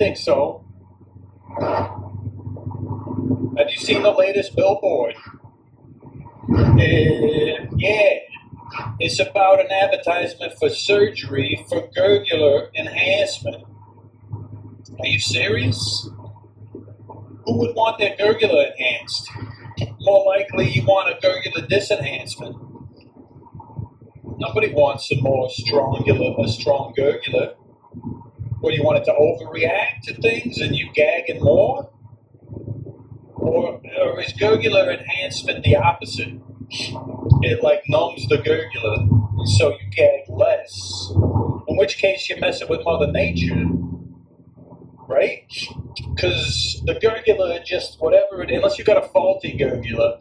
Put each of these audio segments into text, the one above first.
think so. Have you seen the latest billboard? Yeah. It's about an advertisement for surgery for gurgular enhancement. Are you serious? Who would want their gurgular enhanced? More likely you want a gurgular disenhancement. Nobody wants a strong gurgular. What, do you want it to overreact to things and you gagging more? Or is gurgular enhancement the opposite? It like numbs the gurgular, so you gag less. In which case you're messing with Mother Nature, right? Because the gurgular just whatever it, unless you got a faulty gurgular.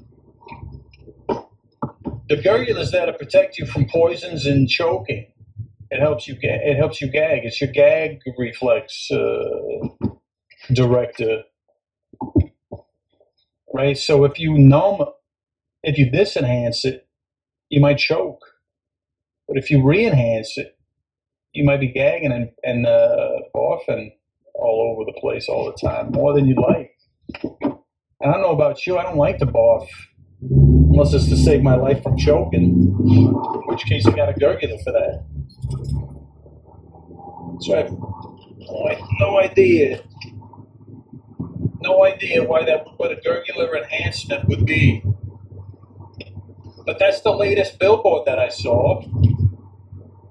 The gurgular is there to protect you from poisons and choking. It helps you gag. It's your gag reflex director, right? So if you disenhance it, you might choke. But if you re-enhance it, you might be gagging and barfing all over the place all the time, more than you like. I don't know about you. I don't like to barf unless it's to save my life from choking, in which case I got a gurgular for that. So I have no idea what a gurgular enhancement would be. But that's the latest billboard that I saw.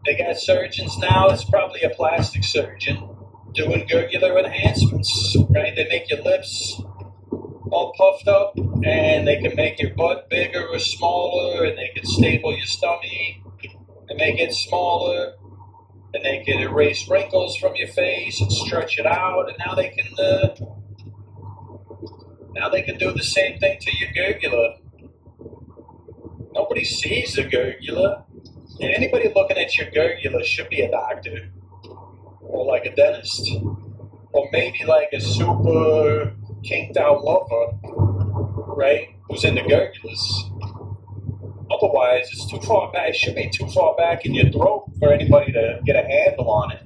They got surgeons now. It's probably a plastic surgeon doing gurgular enhancements, right? They make your lips all puffed up, and they can make your butt bigger or smaller, and they can staple your stomach and make it smaller, and they can erase wrinkles from your face and stretch it out, and now they can do the same thing to your gurgular. Nobody sees the gurgular. And anybody looking at your gurgular should be a doctor, or like a dentist, or maybe like a super kinked out lover, right? Who's into gurgulars. Otherwise, it's too far back. It should be too far back in your throat for anybody to get a handle on it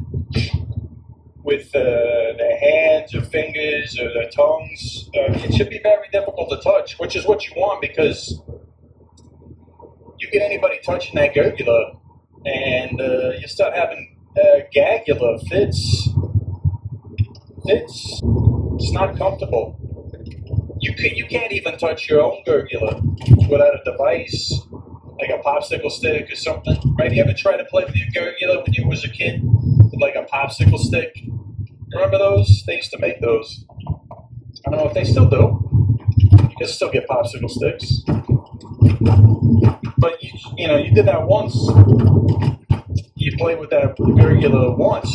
with their hands or fingers or their tongues. It should be very difficult to touch, which is what you want, because you get anybody touching that gurgular and you start having gagular fits. It's not comfortable. You can't even touch your own gurgular without a device, like a popsicle stick or something, right? You ever try to play with your gurgular when you was a kid with like a popsicle stick? Remember those? They used to make those. I don't know if they still do. You can still get popsicle sticks. But you did that once. You played with that gurgular once,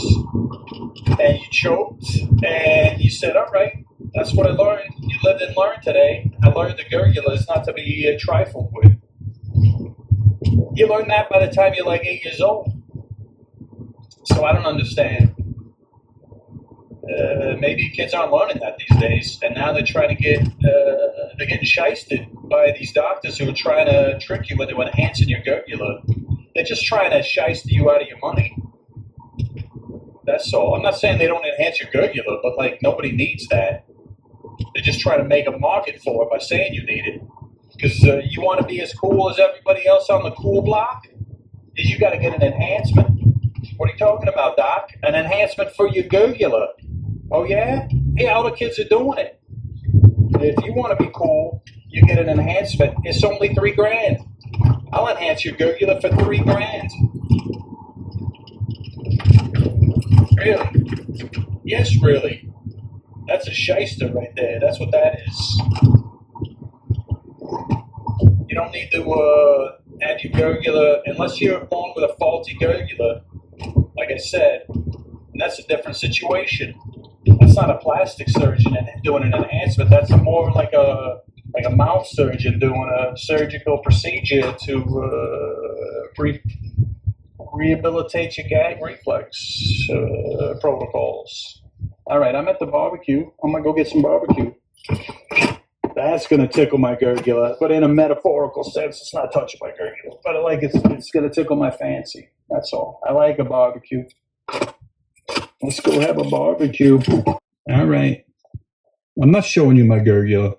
and you choked, and you said, all right, that's what I learned. You lived and learned today. I learned the gurgular is not to be trifled with. You learned that by the time you're like 8 years old. So I don't understand. Maybe kids aren't learning that these days, and now they're trying to they're getting shysted by these doctors who are trying to trick you into enhancing your gurgular. They're just trying to shyster you out of your money. That's all. I'm not saying they don't enhance your gurgular, but like nobody needs that. They're just trying to make a market for it by saying you need it. Because you want to be as cool as everybody else on the cool block, is you got to get an enhancement. What are you talking about, Doc? An enhancement for your gurgular. Oh, yeah? Yeah, all the kids are doing it. If you want to be cool, you get an enhancement. It's only $3,000. I'll enhance your gurgular for $3,000. Really? Yes, really. That's a shyster right there. That's what that is. You don't need to have your gurgular, unless you're born with a faulty gurgular, like I said, and that's a different situation. That's not a plastic surgeon doing an enhancement. That's more like a mouth surgeon doing a surgical procedure to rehabilitate your gag reflex protocols. All right, I'm at the barbecue. I'm going to go get some barbecue. That's going to tickle my gurgular, but in a metaphorical sense, it's not touching my gurgular. But it's going to tickle my fancy. That's all. I like a barbecue. Let's go have a barbecue. All right. I'm not showing you my Gurgula.